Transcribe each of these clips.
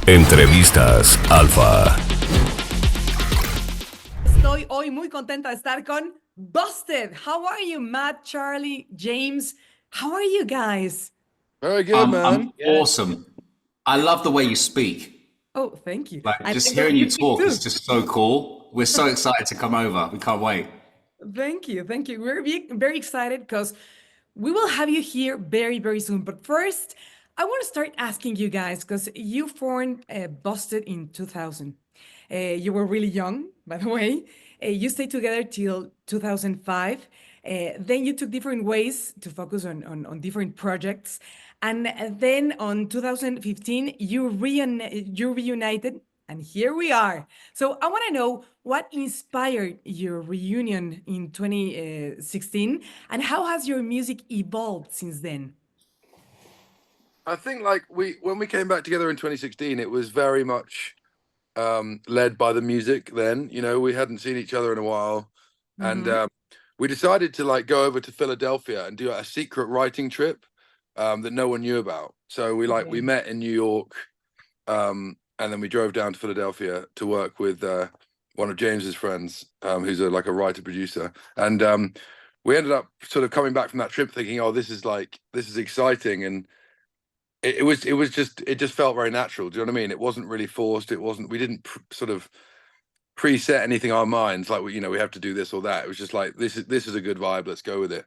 Entrevistas Alfa. Estoy hoy muy contenta de estar con Busted. How are you, Matt, Charlie, James? How are you guys? Very good, man. I'm awesome. I love the way you speak. Oh, thank you. Like And just I know hearing you speak talk too. is just so cool. We're so excited to come over. We can't wait. Thank you. Thank you. We're very excited because we will have you here very, very soon. But first, I want to start asking you guys because you formed Busted in 2000. You were really young, by the way. You stayed together till 2005. Then you took different ways to focus on different projects. And then on 2015, you reunited, and here we are. So I want to know what inspired your reunion in 2016, and how has your music evolved since then? I think like when we came back together in 2016, it was very much led by the music then. You know, we hadn't seen each other in a while. And we decided to like go over to Philadelphia and do a secret writing trip that no one knew about. So we met in New York, and then we drove down to Philadelphia to work with one of James's friends, who's like a writer producer. And we ended up sort of coming back from that trip thinking, oh, this is exciting. And it just felt very natural. Do you know what I mean? It wasn't really forced. We didn't sort of preset anything in our minds like we have to do this or that. It was just like this is a good vibe, let's go with it.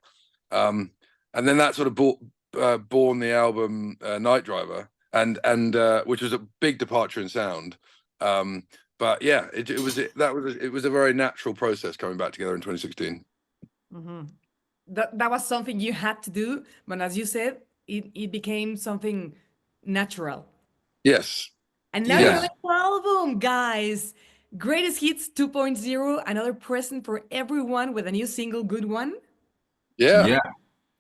And then that sort of born the album Night Driver, and which was a big departure in sound. But yeah, it was a very natural process coming back together in 2016. That was something you had to do, but as you said, it became something natural. Yes. And now you have an album, guys. Greatest Hits 2.0, another present for everyone with a new single, Good One. Yeah,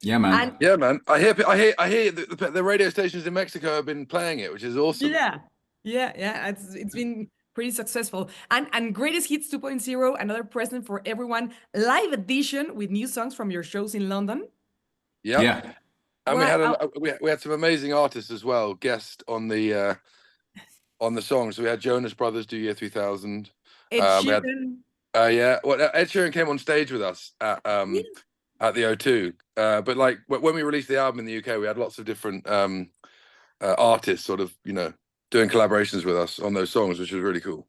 man. Yeah, man. I hear the radio stations in Mexico have been playing it, which is awesome. Yeah. It's been pretty successful. And Greatest Hits 2.0, another present for everyone, live edition with new songs from your shows in London. Yeah. And we had some amazing artists as well, guest on the songs. So we had Jonas Brothers do Year 3000. Ed Sheeran. Ed Sheeran came on stage with us at the O2. But like when we released the album in the UK, we had lots of different artists sort of, doing collaborations with us on those songs, which was really cool.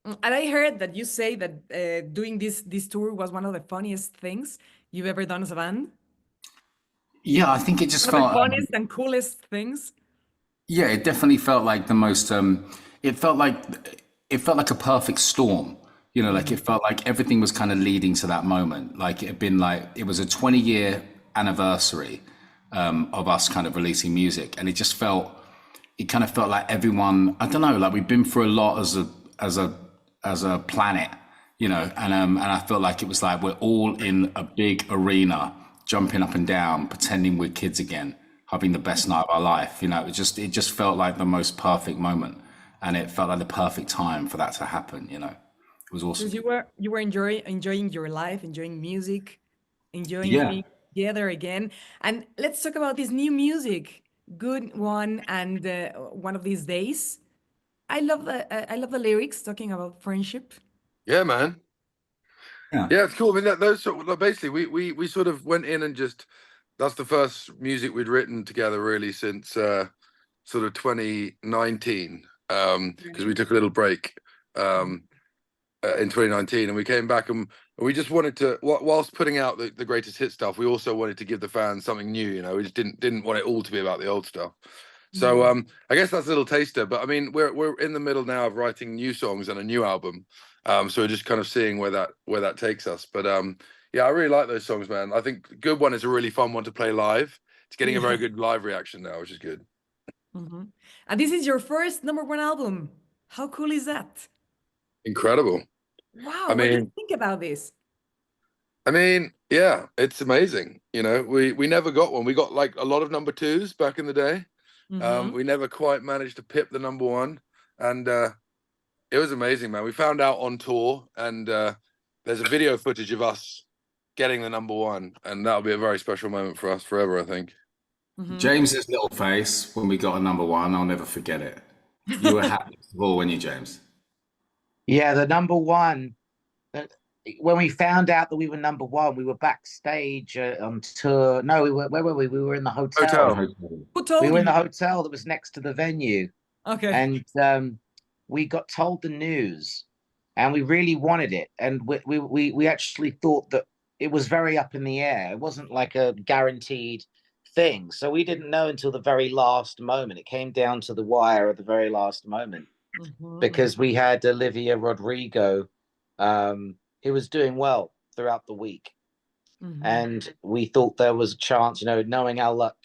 And I heard that you say that doing this tour was one of the funniest things you've ever done as a band. Yeah, I think it just felt the funniest and coolest things. Yeah, it definitely felt like the most. It felt like a perfect storm. Like it felt like everything was kind of leading to that moment. Like it was a 20-year anniversary of us kind of releasing music, and it kind of felt like everyone. I don't know, like we've been through a lot as a planet, and I felt like it was like we're all in a big arena, jumping up and down, pretending we're kids again, having the best night of our life. It just felt like the most perfect moment, and it felt like the perfect time for that to happen. It was awesome. Because you were enjoying your life, enjoying music, enjoying being together again. And let's talk about this new music, Good One, and One of These Days. I love the lyrics talking about friendship. Yeah, man. Yeah, it's cool. I mean, those basically we sort of went in and that's the first music we'd written together really since sort of 2019, because we took a little break in 2019, and we came back and we just wanted to, whilst putting out the greatest hit stuff, we also wanted to give the fans something new. We just didn't want it all to be about the old stuff. So I guess that's a little taster, but I mean we're in the middle now of writing new songs and a new album. So we're just kind of seeing where that takes us. But yeah, I really like those songs, man. I think Good One is a really fun one to play live. It's getting a very good live reaction now, which is good. And this is your first #1 album. How cool is that? Incredible. Wow. What do you think about this? I mean, yeah, it's amazing. We never got one. We got like a lot of #2s back in the day. We never quite managed to pip the #1, and it was amazing, man. We found out on tour, and there's a video footage of us getting the #1, and that'll be a very special moment for us forever, I think. James's little face when we got a #1, I'll never forget it. You were happiest of all, weren't you, James? Yeah, the number one. When we found out that we were number one, we were backstage on tour. No, we were. Where were we? We were in the hotel. Hotel. Who We told were in the you? hotel that was next to the venue, Okay. and we got told the news, and we really wanted it, and we actually thought that it was very up in the air. It wasn't like a guaranteed thing, so we didn't know until the very last moment. It came down to the wire at the very last moment because we had Olivia Rodrigo, who was doing well throughout the week, and we thought there was a chance, knowing our luck,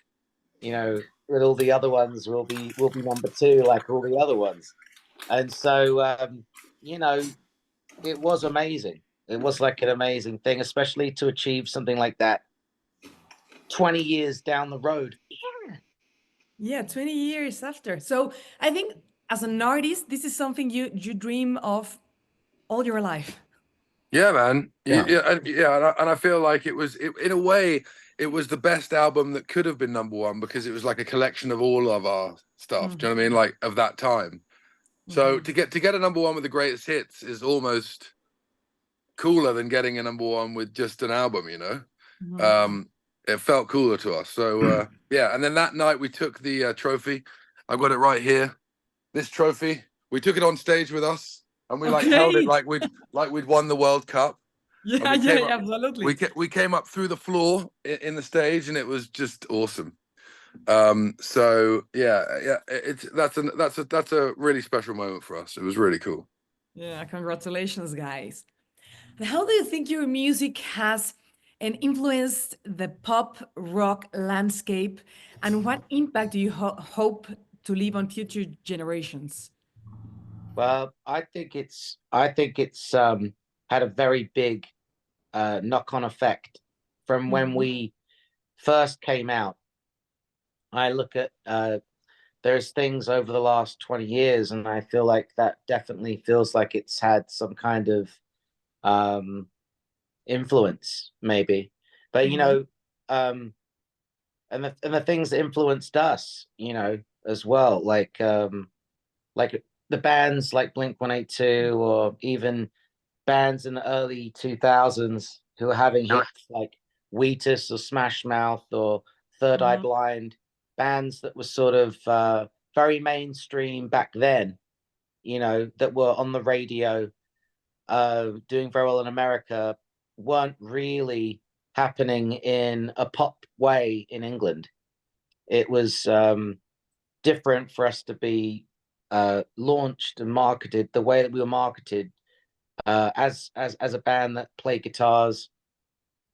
that all the other ones will be number two like all the other ones. And so it was amazing. It was like an amazing thing, especially to achieve something like that 20 years down the road. Yeah, 20 years after. So I think as an artist, this is something you dream of all your life. Yeah, man. Yeah. And I feel like in a way, it was the best album that could have been number one because it was like a collection of all of our stuff. Do you know what I mean? Like of that time. So to get a number one with the greatest hits is almost cooler than getting a number one with just an album, It felt cooler to us. So yeah, and then that night we took the trophy. I've got it right here. This trophy. We took it on stage with us and we held it like we'd won the World Cup. Yeah, absolutely. We came up through the floor in the stage and it was just awesome. So yeah, that's a really special moment for us. It was really cool. Yeah, congratulations, guys. And how do you think your music has influenced the pop rock landscape, and what impact do you hope to leave on future generations? Well, I think it's had a very big knock-on effect from when we first came out. I look at there's things over the last 20 years, and I feel like that definitely feels like it's had some kind of influence, maybe. But and the things that influenced us, as well, like the bands like Blink-182, or even bands in the early 2000s who are having hits like Wheatus or Smash Mouth or Third Eye Blind, bands that were sort of very mainstream back then, that were on the radio, doing very well in America, weren't really happening in a pop way in England. It was different for us to be launched and marketed the way that we were marketed as a band that played guitars.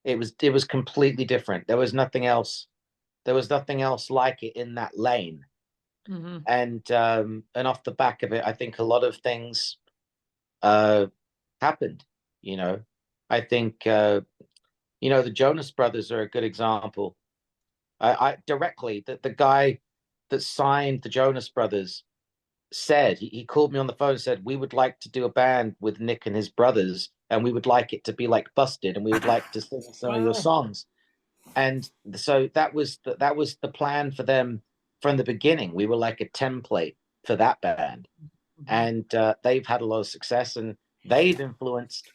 It was completely different. There was nothing else like it in that lane. And off the back of it, I think a lot of things happened. I think the Jonas Brothers are a good example. I directly, the guy that signed the Jonas Brothers said, he called me on the phone and said, we would like to do a band with Nick and his brothers, and we would like it to be like Busted, and we would like to sing some of your songs. And so that was the plan for them from the beginning. We were like a template for that band, and they've had a lot of success, and they've influenced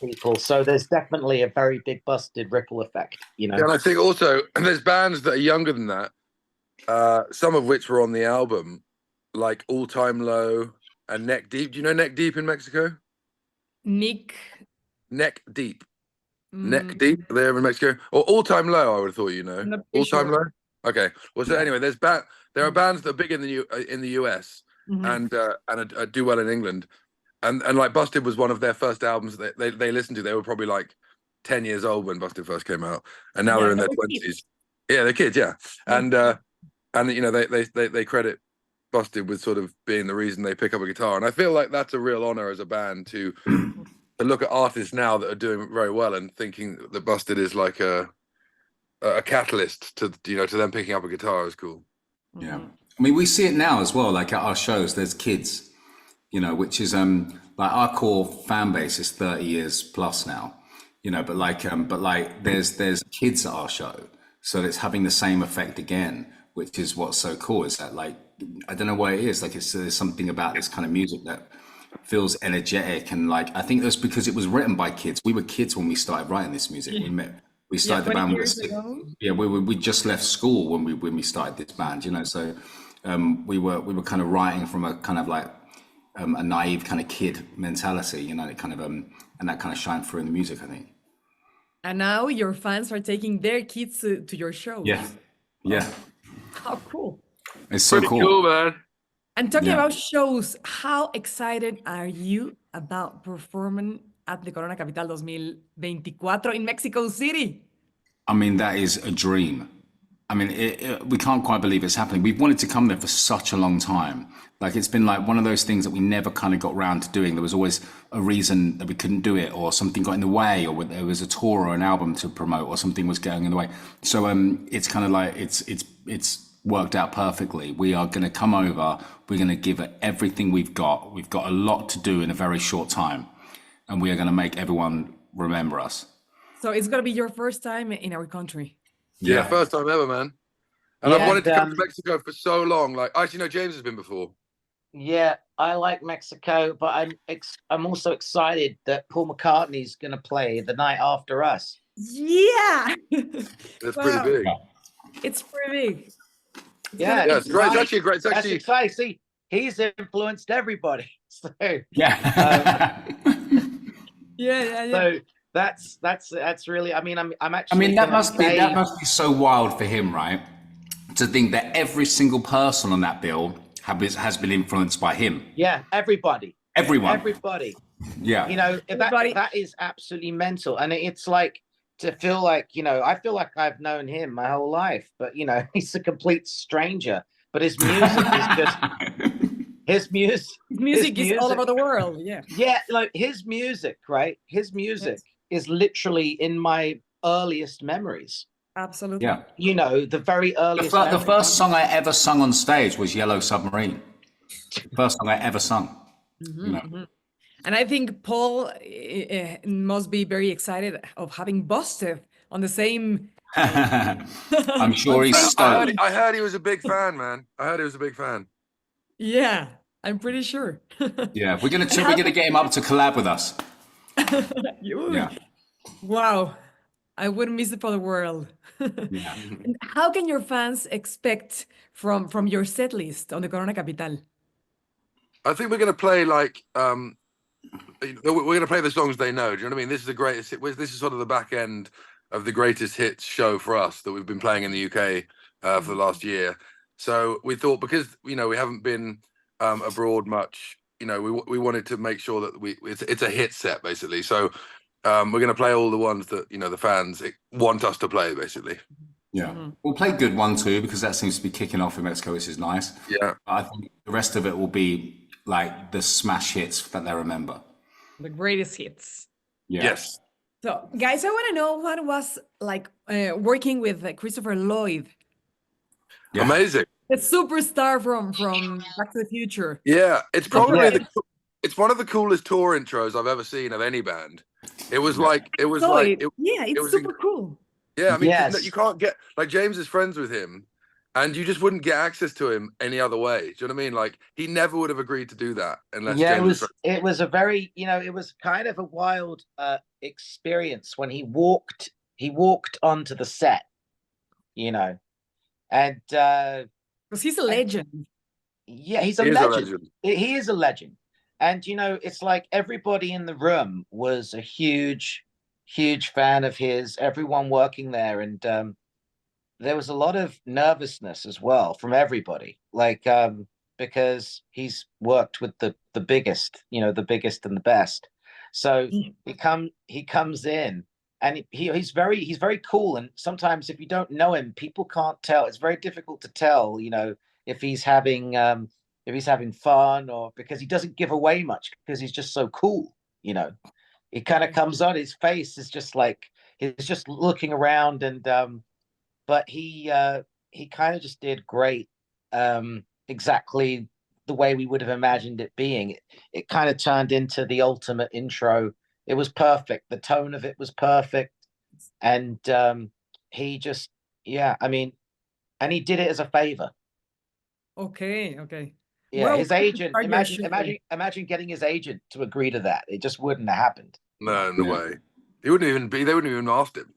people. So there's definitely a very big Busted ripple effect, Yeah, and I think also there's bands that are younger than that, some of which were on the album, like All Time Low and Neck Deep. Do you know Neck Deep in Mexico? Neck Deep. Neck Deep, there in Mexico. Or All Time Low, I would have thought All Time Low. Okay. Well, so anyway, there are bands that are big in the US and do well in England. And like Busted was one of their first albums that they listened to. They were probably like 10 years old when Busted first came out, and now they're in their 20s. Yeah, they're kids, yeah. And they credit Busted with sort of being the reason they pick up a guitar. And I feel like that's a real honor as a band to look at artists now that are doing very well and thinking that Busted is like a catalyst to them picking up a guitar is cool. Yeah. I mean, we see it now as well, like at our shows, there's kids, which is like our core fan base is 30 years plus now, but there's kids at our show, so it's having the same effect again, which is what's so cool, is that like I don't know what it is. Like there's something about this kind of music that feels energetic, and like I think that's because it was written by kids. We were kids when we started writing this music. We Yeah, started the 20 band. years ago. Yeah, we just left school when we started this band. You know, so we were kind of writing from a kind of like a naive kind of kid mentality. You know, it kind of and that kind of shined through in the music, I think. And now your fans are taking their kids to your shows. Yeah, yeah, How cool. it's so Pretty cool, man. And talking Yeah. about shows, how excited are you about performing at the Corona Capital 2024 in Mexico City? I mean, that is a dream. I mean, we can't quite believe it's happening. We've wanted to come there for such a long time. Like, it's been like one of those things that we never kind of got around to doing. There was always a reason that we couldn't do it, or something got in the way, or there was a tour or an album to promote, or something was getting in the way. So it's kind of like it's worked out perfectly. We are going to come over. We're going to give it everything we've got. We've got a lot to do in a very short time, and we are going to make everyone remember us. So it's going to be your first time in our country. Yeah, first time ever, man. And Yeah, I've wanted to come to Mexico for so long. Like, actually, no, James has been before. Yeah, I like Mexico, but I'm also excited that Paul McCartney's going to play the night after us. Yeah. That's Wow. pretty big. It's pretty big. Yeah, Yeah, it's great. It's right. actually great. It's That's actually exciting. See, he's influenced everybody. So Yeah. Yeah. so that's really. I mean, I'm actually. I mean, that must say, be so wild for him, right? To think that every single person on that bill has been influenced by him. Yeah, everybody. Everyone. Yeah. You know, that is absolutely mental, and it's like to feel like, you know, I feel like I've known him my whole life, but you know, he's a complete stranger. But his music is just his music is all over the world. Yeah. Yeah, like his music, right? His music is literally in my earliest memories. Absolutely. Yeah. You know, the very earliest. The first song I ever sung on stage was Yellow Submarine. First song I ever sung. You know? And I think Paul must be very excited of having Busted on the same. I'm sure he's stoked. I heard he was a big fan, man. I heard he was a big fan. Yeah, I'm pretty sure. Yeah, we're gonna get him up to collab with us. Yeah. Wow, I wouldn't miss it for the world. Yeah. And how can your fans expect from your set list on the Corona Capital? I think we're going to play like we're going to play the songs they know. Do you know what I mean? This is the greatest. This is sort of the back end of the greatest hits show for us that we've been playing in the UK for the last year. So we thought, because you know we haven't been abroad much, you know, we wanted to make sure that it's a hit set basically. So we're going to play all the ones that, you know, the fans want us to play basically. Yeah, we'll play Good One too, because that seems to be kicking off in Mexico, which is nice. Yeah, I think the rest of it will be like the smash hits that they remember. The greatest hits. Yeah. Yes. So, guys, I want to know what it was like working with Christopher Lloyd. Yeah. Amazing. The superstar from Back to the Future. Yeah, it's probably it's one of the coolest tour intros I've ever seen of any band. It was like it's super cool. Yeah, I mean, you can't get, like, James is friends with him, and you just wouldn't get access to him any other way. Do you know what I mean? Like, he never would have agreed to do that unless. Yeah, James it was a very, you know, it was kind of a wild experience when he walked onto the set, you know, and because he's a legend. Yeah, he's a legend. He is a legend, and you know, it's like everybody in the room was a huge fan of his. Everyone working there, and there was a lot of nervousness as well from everybody, like because he's worked with the biggest, you know, the biggest and the best. So he comes in, and he's very cool. And sometimes if you don't know him, people can't tell. It's very difficult to tell, you know, if he's having fun, or because he doesn't give away much because he's just so cool, you know. It kind of comes on, his face is just like he's just looking around, and but he kind of just did great, exactly the way we would have imagined it being. It kind of turned into the ultimate intro. It was perfect. The tone of it was perfect, and he just, yeah, I mean, and he did it as a favor. Okay, okay. Yeah, Well, his agent. start your show. Imagine getting his agent to agree to that. It just wouldn't have happened. No way. They wouldn't even asked him.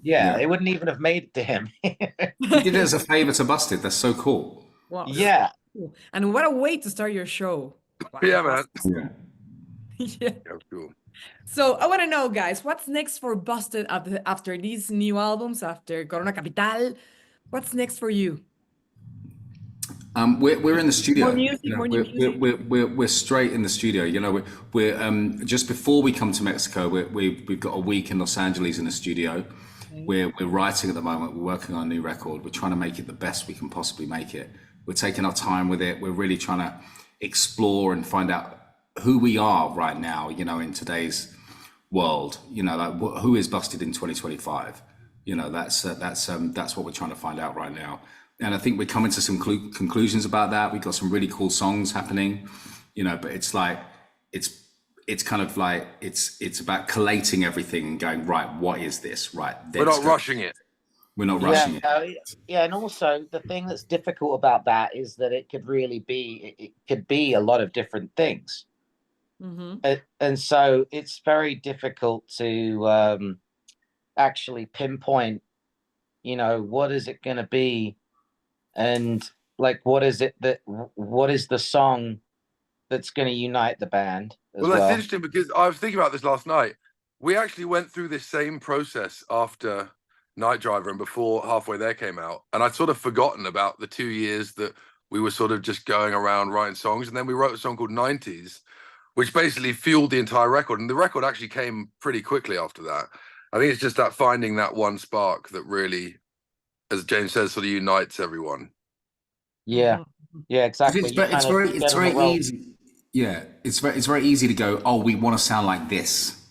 Yeah, it wouldn't even have made it to him. He did it as a favor to Busted. That's so cool. Wow. Yeah. Cool. And what a way to start your show. Wow. Yeah, man. Yeah. Yeah. Yeah, cool. So I want to know, guys, what's next for Busted after these new albums, after Corona Capital? What's next for you? We're in the studio. More music, more new music. We're straight in the studio. You know, we're just before we come to Mexico. We've got a week in Los Angeles in the studio. We're writing at the moment. We're working on a new record. We're trying to make it the best we can possibly make it. We're taking our time with it. We're really trying to explore and find out who we are right now. You know, in today's world. You know, like who is Busted in 2025. You know, that's what we're trying to find out right now. And I think we're coming to some conclusions about that. We've got some really cool songs happening, you know, but it's like, it's kind of like, it's about collating everything and going, right, what is this? Right. We're not rushing it. We're not rushing it. Yeah. And also the thing that's difficult about that is that it could be a lot of different things. Mm-hmm. And so it's very difficult to actually pinpoint, you know, what is it going to be? And like, what is the song that's going to unite the band? Well, that's interesting because I was thinking about this last night. We actually went through this same process after Night Driver and before Halfway There came out. And I'd sort of forgotten about the 2 years that we were sort of just going around writing songs. And then we wrote a song called 90s, which basically fueled the entire record. And the record actually came pretty quickly after that. I think it's just that finding that one spark that really, as James says, sort of unites everyone. Yeah, exactly. It's very easy. Yeah, it's very easy to go, oh, we want to sound like this,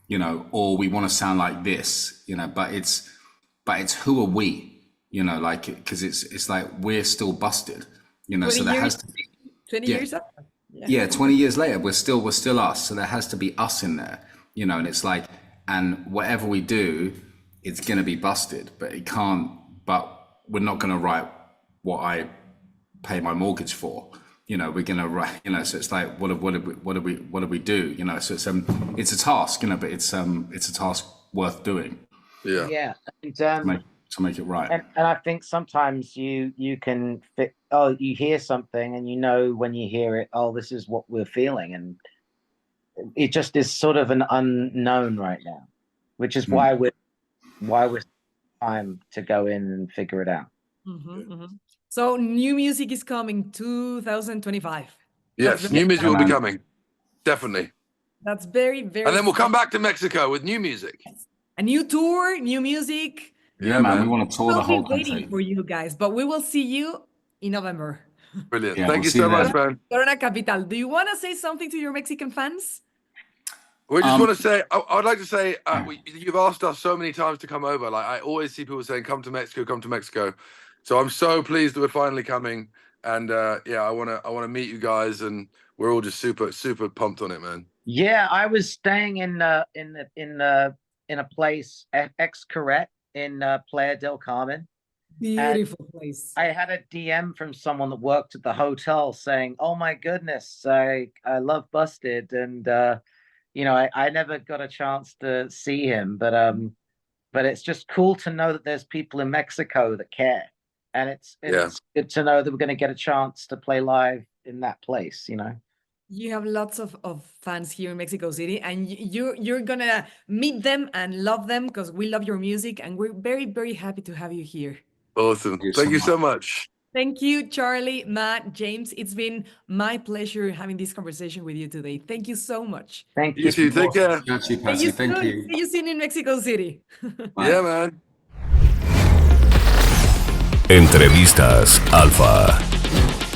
you know, or we want to sound like this, you know. But it's who are we, you know, like, because it's like we're still Busted, you know. So there has to be 20 years up. Yeah, 20 years later, we're still us. So there has to be us in there, you know. And it's like, and whatever we do, it's going to be Busted, but it can't. But we're not going to write what I pay my mortgage for, you know. We're going to write, you know. So it's like, what do we do, you know? So it's a task, you know, but it's a task worth doing. Yeah. And, to make it right. And I think sometimes you can you hear something and you know when you hear it, oh, this is what we're feeling, and it just is sort of an unknown right now, which is why we're time to go in and figure it out. Mm-hmm, mm-hmm. So new music is coming 2025. Yes, new music will be coming, definitely. That's very, very. And then we'll come back to Mexico with new music. A new tour, new music. Yeah, man, we want to tour the whole country. We'll be waiting for you guys, but we will see you in November. Brilliant. Thank you so much, man. Corona Capital. Do you want to say something to your Mexican fans? We just want to say, I'd like to say, you've asked us so many times to come over. Like, I always see people saying, come to Mexico, come to Mexico. So I'm so pleased that we're finally coming. And I want to meet you guys, and we're all just super, super pumped on it, man. Yeah, I was staying in a place, Xcaret, in Playa del Carmen. Beautiful place. I had a DM from someone that worked at the hotel saying, oh my goodness, I love Busted. And you know, I never got a chance to see him, but it's just cool to know that there's people in Mexico that care. And it's good to know that we're going to get a chance to play live in that place, you know. You have lots of fans here in Mexico City, and you're gonna meet them and love them because we love your music, and we're very, very happy to have you here. Awesome. Thank you so much. Thank you, Charlie, Matt, James. It's been my pleasure having this conversation with you today. Thank you so much. Thank you. You too. Take care. Thank you. See you soon in Mexico City. Yeah, man. Entrevistas Alfa.